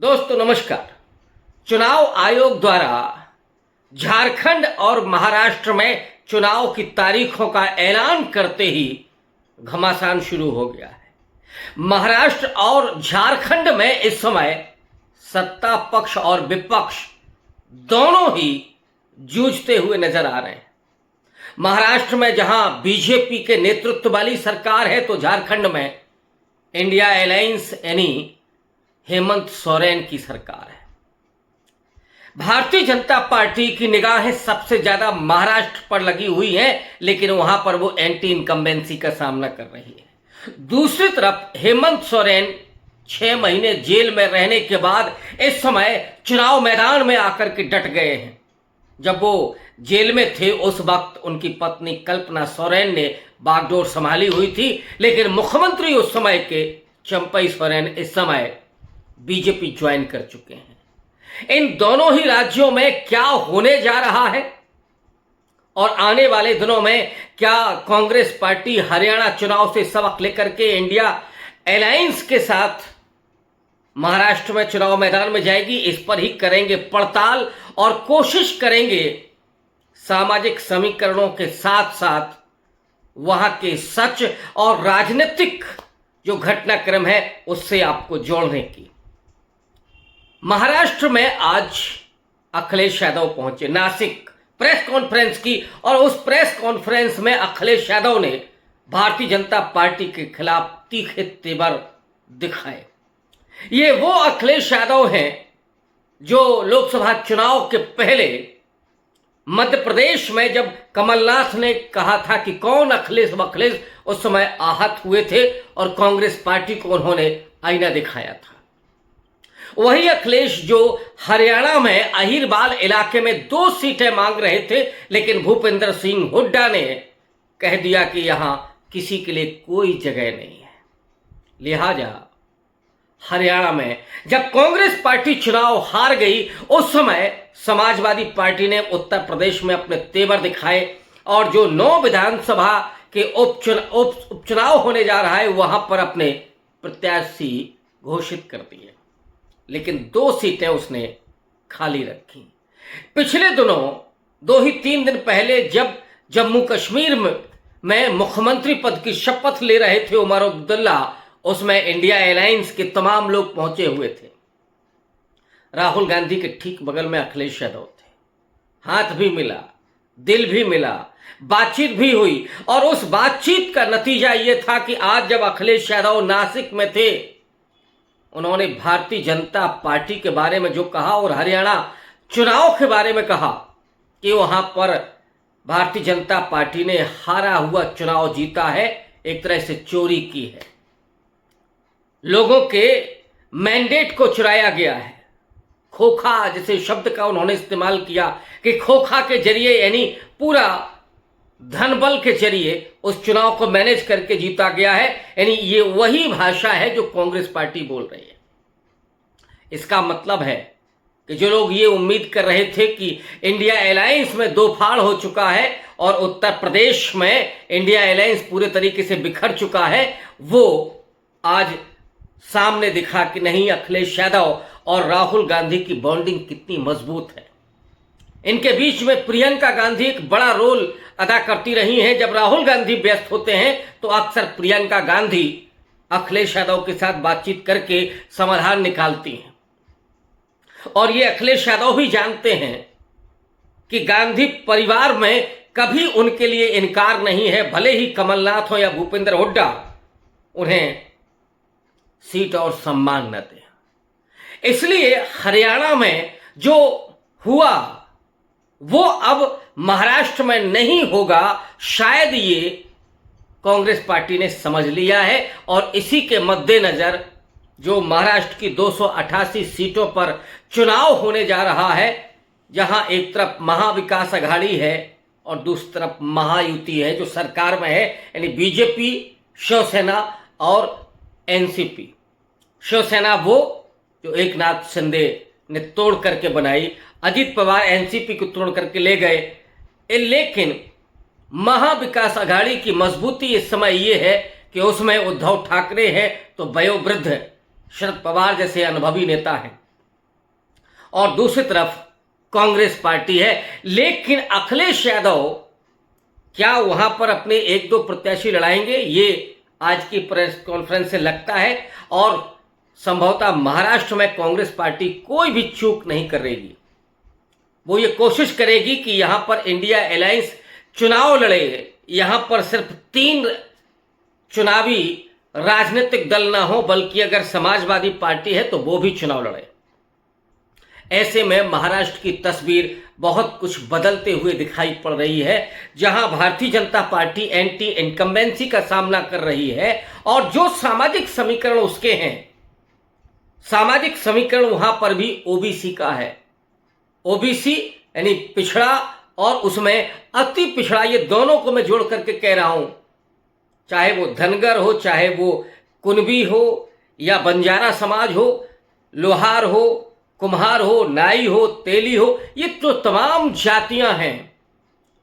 दोस्तों नमस्कार। चुनाव आयोग द्वारा झारखंड और महाराष्ट्र में चुनाव की तारीखों का ऐलान करते ही घमासान शुरू हो गया है। महाराष्ट्र और झारखंड में इस समय सत्ता पक्ष और विपक्ष दोनों ही जूझते हुए नजर आ रहे हैं। महाराष्ट्र में जहां बीजेपी के नेतृत्व वाली सरकार है तो झारखंड में इंडिया अलायंस यानी हेमंत सोरेन की सरकार है। भारतीय जनता पार्टी की निगाहें सबसे ज्यादा महाराष्ट्र पर लगी हुई हैं, लेकिन वहां पर वो एंटी इनकम्बेंसी का सामना कर रही है। दूसरी तरफ हेमंत सोरेन 6 महीने जेल में रहने के बाद इस समय चुनाव मैदान में आकर के डट गए हैं। जब वो जेल में थे उस वक्त उनकी पत्नी कल्पना सोरेन ने बागडोर संभाली हुई थी, लेकिन मुख्यमंत्री उस समय के चंपई सोरेन इस समय बीजेपी ज्वाइन कर चुके हैं। इन दोनों ही राज्यों में क्या होने जा रहा है और आने वाले दिनों में क्या कांग्रेस पार्टी हरियाणा चुनाव से सबक लेकर के इंडिया अलायंस के साथ महाराष्ट्र में चुनाव मैदान में जाएगी, इस पर ही करेंगे पड़ताल और कोशिश करेंगे सामाजिक समीकरणों के साथ साथ वहां के सच और राजनीतिक जो घटनाक्रम है उससे आपको जोड़ने की। महाराष्ट्र में आज अखिलेश यादव पहुंचे, नासिक प्रेस कॉन्फ्रेंस की, और उस प्रेस कॉन्फ्रेंस में अखिलेश यादव ने भारतीय जनता पार्टी के खिलाफ तीखे तेवर दिखाए। ये वो अखिलेश यादव हैं जो लोकसभा चुनाव के पहले मध्य प्रदेश में जब कमलनाथ ने कहा था कि कौन अखिलेश अखिलेश, उस समय आहत हुए थे और कांग्रेस पार्टी को उन्होंने आईना दिखाया था। वही अखिलेश जो हरियाणा में अहिरबाल इलाके में 2 सीटें मांग रहे थे, लेकिन भूपेंद्र सिंह हुड्डा ने कह दिया कि यहां किसी के लिए कोई जगह नहीं है। लिहाजा हरियाणा में जब कांग्रेस पार्टी चुनाव हार गई उस समय समाजवादी पार्टी ने उत्तर प्रदेश में अपने तेवर दिखाए और जो 9 विधानसभा के उपचुनाव होने जा रहा है वहां पर अपने प्रत्याशी घोषित कर दिए, लेकिन 2 सीटें उसने खाली रखी। पिछले दिनों 2-3 दिन पहले जब जम्मू कश्मीर में मुख्यमंत्री पद की शपथ ले रहे थे उमर अब्दुल्ला, उसमें इंडिया अलायंस के तमाम लोग पहुंचे हुए थे। राहुल गांधी के ठीक बगल में अखिलेश यादव थे। हाथ भी मिला, दिल भी मिला, बातचीत भी हुई, और उस बातचीत का नतीजा यह था कि आज जब अखिलेश यादव नासिक में थे उन्होंने भारतीय जनता पार्टी के बारे में जो कहा और हरियाणा चुनाव के बारे में कहा कि वहां पर भारतीय जनता पार्टी ने हारा हुआ चुनाव जीता है, एक तरह से चोरी की है, लोगों के मैंडेट को चुराया गया है। खोखा जैसे शब्द का उन्होंने इस्तेमाल किया कि खोखा के जरिए यानी पूरा धनबल के जरिए उस चुनाव को मैनेज करके जीता गया है। यानी ये वही भाषा है जो कांग्रेस पार्टी बोल रही है। इसका मतलब है कि जो लोग ये उम्मीद कर रहे थे कि इंडिया अलायंस में 2 फाड़ हो चुका है और उत्तर प्रदेश में इंडिया अलायंस पूरे तरीके से बिखर चुका है, वो आज सामने दिखा कि नहीं, अखिलेश यादव और राहुल गांधी की बॉन्डिंग कितनी मजबूत है। इनके बीच में प्रियंका गांधी एक बड़ा रोल अदा करती रही हैं। जब राहुल गांधी व्यस्त होते हैं तो अक्सर प्रियंका गांधी अखिलेश यादव के साथ बातचीत करके समाधान निकालती हैं, और ये अखिलेश यादव भी जानते हैं कि गांधी परिवार में कभी उनके लिए इनकार नहीं है, भले ही कमलनाथ हो या भूपेंद्र हुड्डा उन्हें सीट और सम्मान न दे। इसलिए हरियाणा में जो हुआ वो अब महाराष्ट्र में नहीं होगा, शायद ये कांग्रेस पार्टी ने समझ लिया है। और इसी के मद्देनजर जो महाराष्ट्र की 288 सीटों पर चुनाव होने जा रहा है, जहां एक तरफ महाविकास अघाड़ी है और दूसरी तरफ महायुति है जो सरकार में है, यानी बीजेपी, शिवसेना और एनसीपी। शिवसेना वो जो एकनाथ शिंदे ने तोड़ करके बनाई, अजित पवार एनसीपी को तोड़ करके ले गए, लेकिन महाविकास अघाड़ी की मजबूती इस समय ये है कि उसमें उद्धव ठाकरे हैं तो वयोवृद्ध शरद पवार जैसे अनुभवी नेता हैं, और दूसरी तरफ कांग्रेस पार्टी है। लेकिन अखिलेश यादव क्या वहां पर अपने एक दो प्रत्याशी लड़ाएंगे, ये आज की प्रेस कॉन्फ्रेंस से लगता है। और संभवतः महाराष्ट्र में कांग्रेस पार्टी कोई भी चूक नहीं करेगी। वो ये कोशिश करेगी कि यहां पर इंडिया अलायंस चुनाव लड़े, यहां पर सिर्फ 3 चुनावी राजनीतिक दल ना हो, बल्कि अगर समाजवादी पार्टी है तो वो भी चुनाव लड़े। ऐसे में महाराष्ट्र की तस्वीर बहुत कुछ बदलते हुए दिखाई पड़ रही है, जहां Bharatiya Janata party anti incumbency का सामना कर रही है और जो सामाजिक समीकरण उसके हैं, सामाजिक समीकरण वहां पर भी ओबीसी का है। ओबीसी यानी पिछड़ा और उसमें अति पिछड़ा, ये दोनों को मैं जोड़ करके कह रहा हूं, चाहे वो धनगर हो, चाहे वो कुनबी हो या बंजारा समाज हो, लोहार हो, कुम्हार हो, नाई हो, तेली हो, ये तो तमाम जातियां हैं।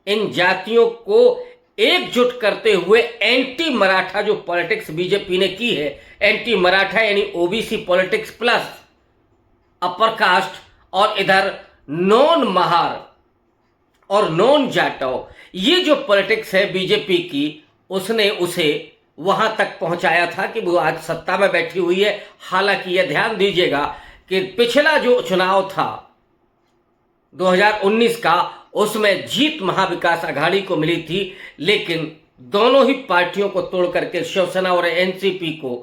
इन जातियों को एकजुट करते हुए एंटी मराठा जो पॉलिटिक्स बीजेपी ने की है, एंटी मराठा यानी OBC politics plus upper caste और इधर नॉन महार और नॉन जाटव, ये जो पॉलिटिक्स है बीजेपी की, उसने उसे वहां तक पहुंचाया था कि वो आज सत्ता में बैठी हुई है। हालांकि यह ध्यान दीजिएगा कि पिछला जो चुनाव था 2019 का, उसमें जीत महाविकास आघाड़ी को मिली थी, लेकिन दोनों ही पार्टियों को तोड़ करके शिवसेना और एनसीपी को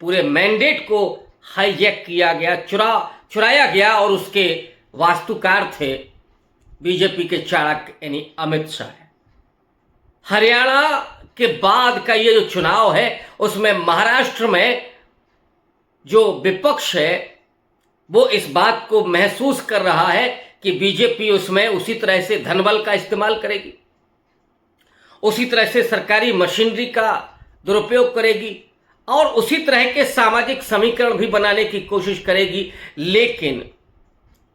पूरे मैंडेट को हाईजैक किया गया, चुराया गया और उसके वास्तुकार थे बीजेपी के चाणक्य यानी अमित शाह। हरियाणा के बाद का ये जो चुनाव है, उसमें महाराष्ट्र में जो विपक्ष है वो इस बात को महसूस कर रहा है कि बीजेपी उसमें उसी तरह से धनबल का इस्तेमाल करेगी, उसी तरह से सरकारी मशीनरी का दुरुपयोग करेगी और उसी तरह के सामाजिक समीकरण भी बनाने की कोशिश करेगी। लेकिन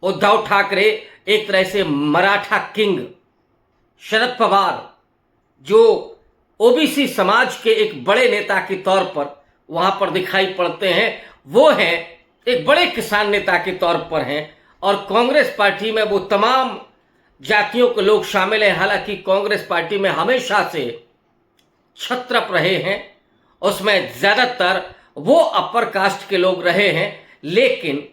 उद्धव ठाकरे एक तरह से मराठा किंग, शरद पवार जो ओबीसी समाज के एक बड़े नेता के तौर पर वहां पर दिखाई पड़ते हैं, वो हैं एक बड़े किसान नेता के तौर पर हैं। और कांग्रेस पार्टी में वो तमाम जातियों के लोग शामिल हैं। हालांकि कांग्रेस पार्टी में हमेशा से क्षत्रप रहे हैं, उसमें ज्यादातर वो अपर कास्ट के लोग रहे हैं, लेकिन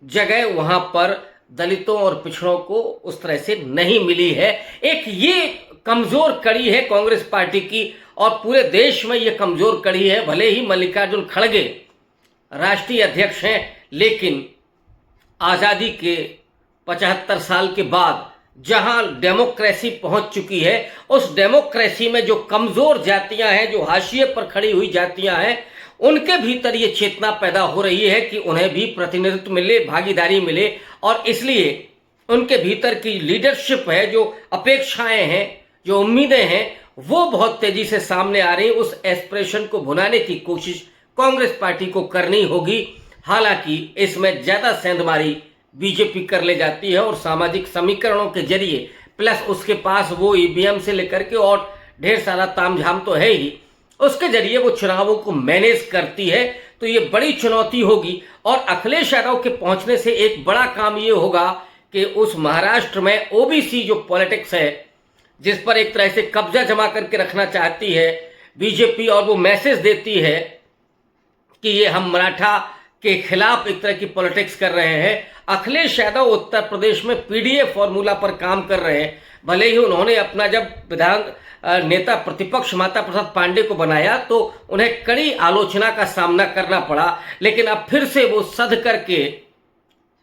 जगह वहां पर दलितों और पिछड़ों को उस तरह से नहीं मिली है। एक ये कमजोर कड़ी है कांग्रेस पार्टी की और पूरे देश में ये कमजोर कड़ी है। भले ही मल्लिकार्जुन खड़गे राष्ट्रीय अध्यक्ष हैं, लेकिन आजादी के 75 साल के बाद जहां डेमोक्रेसी पहुंच चुकी है, उस डेमोक्रेसी में जो कमजोर जातियां हैं, जो हाशिए पर खड़ी हुई जातियां हैं, उनके भीतर ये चेतना पैदा हो रही है कि उन्हें भी प्रतिनिधित्व मिले, भागीदारी मिले। और इसलिए उनके भीतर की लीडरशिप है, जो अपेक्षाएं हैं, जो उम्मीदें हैं, वो बहुत तेजी से सामने आ रही। उस एस्पिरेशन को भुनाने की कोशिश कांग्रेस पार्टी को करनी होगी। हालांकि इसमें ज्यादा सेंधमारी बीजेपी कर ले जाती है और सामाजिक समीकरणों के जरिए, प्लस उसके पास वो ईवीएम से लेकर के और ढेर सारा तामझाम तो है ही, उसके जरिए वो चुनावों को मैनेज करती है। तो ये बड़ी चुनौती होगी और अखिलेश यादव के पहुंचने से एक बड़ा काम ये होगा कि उस महाराष्ट्र में ओबीसी जो पॉलिटिक्स है, जिस पर एक तरह से कब्जा जमा करके रखना चाहती है बीजेपी और वो मैसेज देती है कि ये हम मराठा के खिलाफ एक तरह की पॉलिटिक्स कर रहे हैं। अखिलेश यादव उत्तर प्रदेश में पीडीए फॉर्मूला पर काम कर रहे हैं। भले ही उन्होंने अपना जब विधान नेता प्रतिपक्ष माता प्रसाद पांडे को बनाया तो उन्हें कड़ी आलोचना का सामना करना पड़ा, लेकिन अब फिर से वो सध करके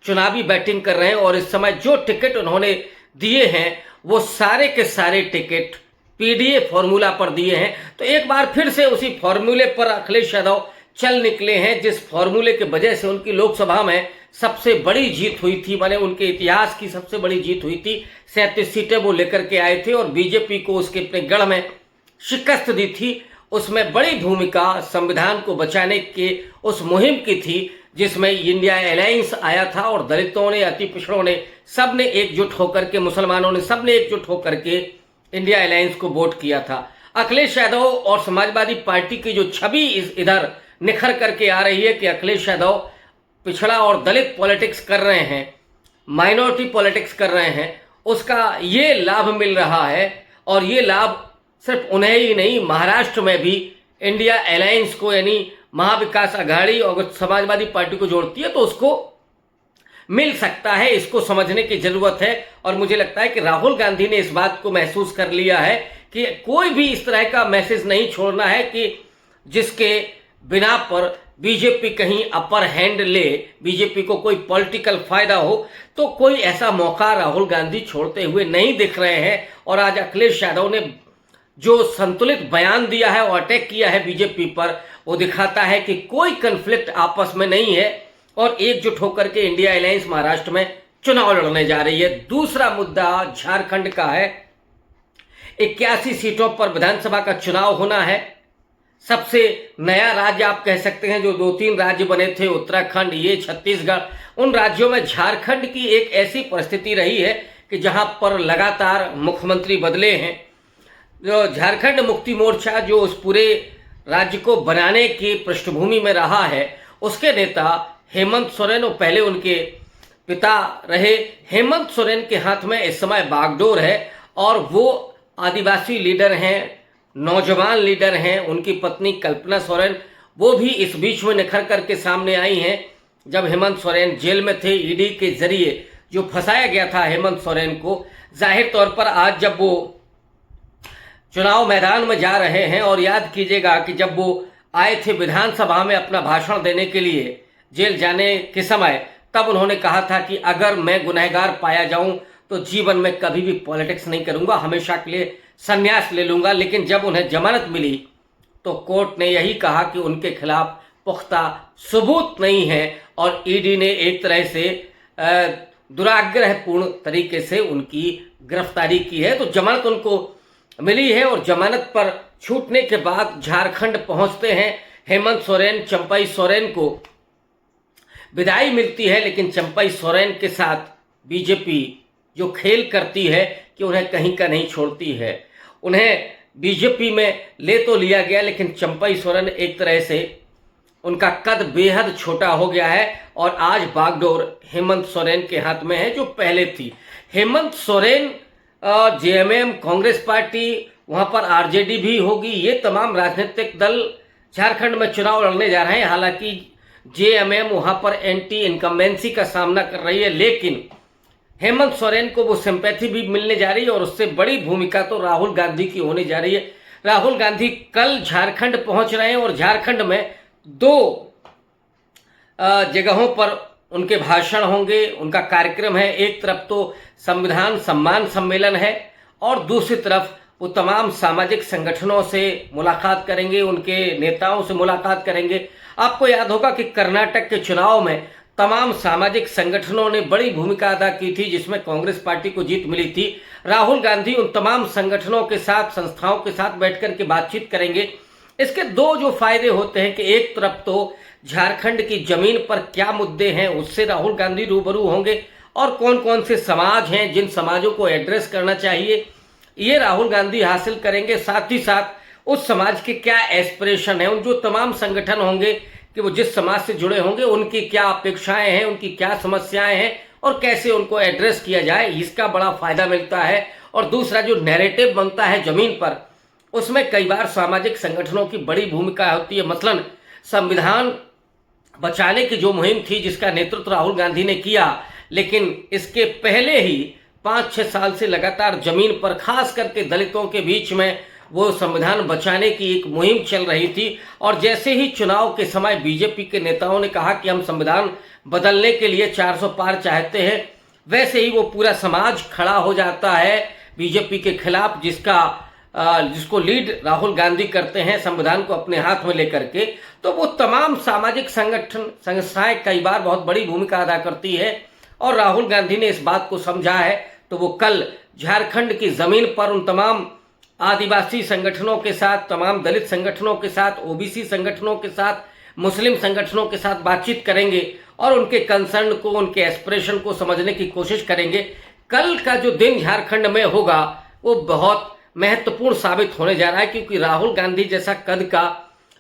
चुनावी बैटिंग कर रहे हैं और इस समय जो टिकट उन्होंने दिए हैं वो सारे के सारे टिकट पीडीए फॉर्मूला पर दिए हैं। तो एक बार फिर से उसी फॉर्मूले पर अखिलेश यादव चल निकले हैं, जिस फॉर्मूले की वजह से उनकी लोकसभा में सबसे बड़ी जीत हुई थी, माने उनके इतिहास की सबसे बड़ी जीत हुई थी। 37 सीटें वो लेकर के आए थे और बीजेपी को उसके अपने गढ़ में शिकस्त दी थी। उसमें बड़ी भूमिका संविधान को बचाने के उस मुहिम की थी, जिसमें इंडिया अलायंस आया था और दलितों ने, अति पिछड़ों ने, सब ने एकजुट होकर के, मुसलमानों ने, सब ने एकजुट होकर के इंडिया अलायंस को वोट किया था। अखिलेश यादव और समाजवादी पार्टी की जो छवि इधर निखर करके आ रही है कि अखिलेश यादव पिछड़ा और दलित पॉलिटिक्स कर रहे हैं, माइनॉरिटी पॉलिटिक्स कर रहे हैं उसका ये लाभ मिल रहा है। और ये लाभ सिर्फ उन्हें ही नहीं, महाराष्ट्र में भी इंडिया अलायंस को यानी महाविकास आघाड़ी और समाजवादी पार्टी को जोड़ती है तो उसको मिल सकता है। इसको समझने की जरूरत है और मुझे लगता है कि राहुल गांधी ने इस बात को महसूस कर लिया है कि कोई भी इस तरह का मैसेज नहीं छोड़ना है कि जिसके बिना पर बीजेपी कहीं अपर हैंड ले, बीजेपी को कोई पॉलिटिकल फायदा हो। तो कोई ऐसा मौका राहुल गांधी छोड़ते हुए नहीं दिख रहे हैं। और आज अखिलेश यादव ने जो संतुलित बयान दिया है और अटैक किया है बीजेपी पर, वो दिखाता है कि कोई कन्फ्लिक्ट आपस में नहीं है और एकजुट होकर के इंडिया अलायंस महाराष्ट्र में चुनाव लड़ने जा रही है। दूसरा मुद्दा झारखंड का है। 81 सीटों पर विधानसभा का चुनाव होना है। सबसे नया राज्य आप कह सकते हैं, जो 2-3 राज्य बने थे, उत्तराखंड, ये छत्तीसगढ़, उन राज्यों में झारखंड की एक ऐसी परिस्थिति रही है कि जहां पर लगातार मुख्यमंत्री बदले हैं। जो झारखंड मुक्ति मोर्चा जो उस पूरे राज्य को बनाने की पृष्ठभूमि में रहा है, उसके नेता हेमंत सोरेन, और पहले उनके पिता रहे, हेमंत सोरेन के हाथ में इस समय बागडोर है और वो आदिवासी लीडर हैं, नौजवान लीडर हैं। उनकी पत्नी कल्पना सोरेन वो भी इस बीच में निखर करके सामने आई हैं। जब हेमंत सोरेन जेल में थे, ईडी के जरिए जो फंसाया गया था हेमंत सोरेन को, जाहिर तौर पर आज जब वो चुनाव मैदान में जा रहे हैं, और याद कीजिएगा कि जब वो आए थे विधानसभा में अपना भाषण देने के लिए जेल जाने के समय, तब उन्होंने कहा था कि अगर मैं गुनहगार पाया जाऊं तो जीवन में कभी भी पॉलिटिक्स नहीं करूंगा, हमेशा के लिए संन्यास ले लूंगा। लेकिन जब उन्हें जमानत मिली तो कोर्ट ने यही कहा कि उनके खिलाफ पुख्ता सबूत नहीं है और ईडी ने एक तरह से दुराग्रहपूर्ण तरीके से उनकी गिरफ्तारी की है। तो जमानत उनको मिली है और जमानत पर छूटने के बाद झारखंड पहुंचते हैं हेमंत सोरेन। चंपई सोरेन को विदाई मिलती है, लेकिन चंपई सोरेन के साथ बीजेपी जो खेल करती है कि उन्हें कहीं का नहीं छोड़ती है। उन्हें बीजेपी में ले तो लिया गया, लेकिन चंपई सोरेन एक तरह से उनका कद बेहद छोटा हो गया है और आज बागडोर हेमंत सोरेन के हाथ में है जो पहले थी। हेमंत सोरेन जेएमएम, कांग्रेस पार्टी, वहां पर आरजेडी भी होगी, ये तमाम राजनीतिक दल झारखंड में चुनाव लड़ने जा रहे हैं। हालांकि जेएमएम वहां पर एंटी इनकम्बेंसी का सामना कर रही है, लेकिन हेमंत सोरेन को वो सिंपैथी भी मिलने जा रही है और उससे बड़ी भूमिका तो राहुल गांधी की होने जा रही है। राहुल गांधी कल झारखंड पहुंच रहे हैं और झारखंड में 2 जगहों पर उनके भाषण होंगे, उनका कार्यक्रम है। एक तरफ तो संविधान सम्मान सम्मेलन है और दूसरी तरफ वो तमाम सामाजिक संगठनों से मुलाकात करेंगे, उनके नेताओं से मुलाकात करेंगे। आपको याद होगा कि कर्नाटक के चुनाव में तमाम सामाजिक संगठनों ने बड़ी भूमिका अदा की थी, जिसमें कांग्रेस पार्टी को जीत मिली थी। राहुल गांधी उन तमाम संगठनों के साथ, संस्थाओं के साथ बैठकर के बातचीत करेंगे। इसके 2 जो फायदे होते हैं कि एक तरफ तो झारखंड की जमीन पर क्या मुद्दे हैं उससे राहुल गांधी रूबरू होंगे और कौन कौन से समाज हैं जिन समाजों को एड्रेस करना चाहिए ये राहुल गांधी हासिल करेंगे। साथ ही साथ उस समाज के क्या एस्पिरेशन है, उन जो तमाम संगठन होंगे कि वो जिस समाज से जुड़े होंगे उनकी क्या अपेक्षाएं हैं, उनकी क्या समस्याएं हैं और कैसे उनको एड्रेस किया जाए, इसका बड़ा फायदा मिलता है। और दूसरा जो नैरेटिव बनता है जमीन पर, उसमें कई बार सामाजिक संगठनों की बड़ी भूमिका होती है। मसलन संविधान बचाने की जो मुहिम थी जिसका नेतृत्व राहुल गांधी ने किया, लेकिन इसके पहले ही 5-6 साल से लगातार जमीन पर खास करके दलितों के बीच में वो संविधान बचाने की एक मुहिम चल रही थी। और जैसे ही चुनाव के समय बीजेपी के नेताओं ने कहा कि हम संविधान बदलने के लिए 400 पार चाहते हैं, वैसे ही वो पूरा समाज खड़ा हो जाता है बीजेपी के खिलाफ, जिसको लीड राहुल गांधी करते हैं संविधान को अपने हाथ में लेकर के। तो वो तमाम सामाजिक संगठन संस्थाएं कई बार बहुत बड़ी भूमिका अदा करती है और राहुल गांधी ने इस बात को समझा है। तो वो कल झारखंड की जमीन पर उन तमाम आदिवासी संगठनों के साथ, तमाम दलित संगठनों के साथ, ओबीसी संगठनों के साथ, मुस्लिम संगठनों के साथ बातचीत करेंगे और उनके कंसर्न को, उनके एस्पिरेशन को समझने की कोशिश करेंगे। कल का जो दिन झारखंड में होगा वो बहुत महत्वपूर्ण साबित होने जा रहा है, क्योंकि राहुल गांधी जैसा कद का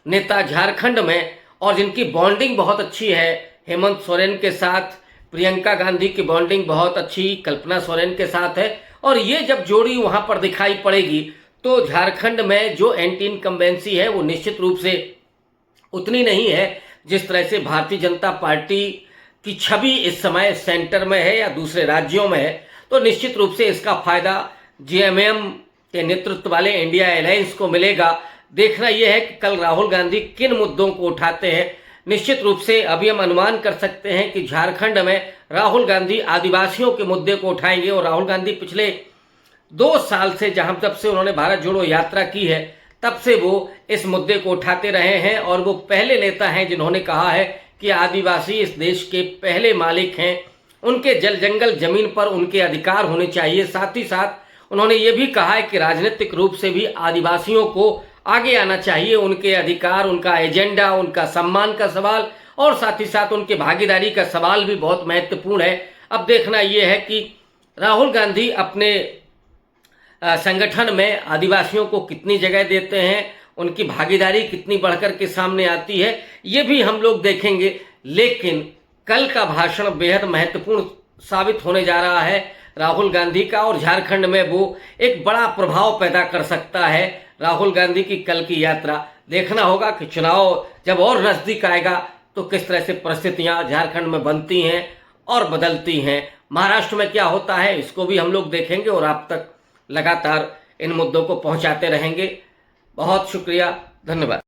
नेता झारखंड में और जिनकी बॉन्डिंग बहुत अच्छी है हेमंत सोरेन के साथ, प्रियंका गांधी की बॉन्डिंग बहुत अच्छी कल्पना सोरेन के साथ है, और ये जब जोड़ी वहां पर दिखाई पड़ेगी तो झारखंड में जो एंटी इनकम्बेंसी है वो निश्चित रूप से उतनी नहीं है जिस तरह से भारतीय जनता पार्टी की छवि इस समय सेंटर में है या दूसरे राज्यों में है। तो निश्चित रूप से इसका फायदा जेएमएम के नेतृत्व वाले इंडिया अलायंस को मिलेगा। देखना यह है कि कल राहुल गांधी किन मुद्दों को उठाते हैं। निश्चित रूप से अभी हम अनुमान कर सकते हैं कि झारखंड में राहुल गांधी आदिवासियों के मुद्दे को उठाएंगे, और राहुल गांधी पिछले 2 साल से जब से उन्होंने भारत जोड़ो यात्रा की है तब से वो इस मुद्दे को उठाते रहे हैं, और वो पहले नेता हैं जिन्होंने कहा है कि आदिवासी इस देश के पहले मालिक हैं, उनके जल जंगल जमीन पर उनके अधिकार होने चाहिए। साथ ही साथ उन्होंने ये भी कहा है कि राजनीतिक रूप से भी आदिवासियों को आगे आना चाहिए, उनके अधिकार, उनका एजेंडा, उनका सम्मान का सवाल और साथ ही साथ उनके भागीदारी का सवाल भी बहुत महत्वपूर्ण है। अब देखना यह है कि राहुल गांधी अपने संगठन में आदिवासियों को कितनी जगह देते हैं, उनकी भागीदारी कितनी बढ़कर के सामने आती है, ये भी हम लोग देखेंगे। लेकिन कल का भाषण बेहद महत्वपूर्ण साबित होने जा रहा है राहुल गांधी का, और झारखंड में वो एक बड़ा प्रभाव पैदा कर सकता है। राहुल गांधी की कल की यात्रा देखना होगा कि चुनाव जब और नजदीक आएगा तो किस तरह से परिस्थितियां झारखंड में बनती हैं और बदलती हैं। महाराष्ट्र में क्या होता है इसको भी हम लोग देखेंगे और आप तक लगातार इन मुद्दों को पहुंचाते रहेंगे। बहुत शुक्रिया, धन्यवाद।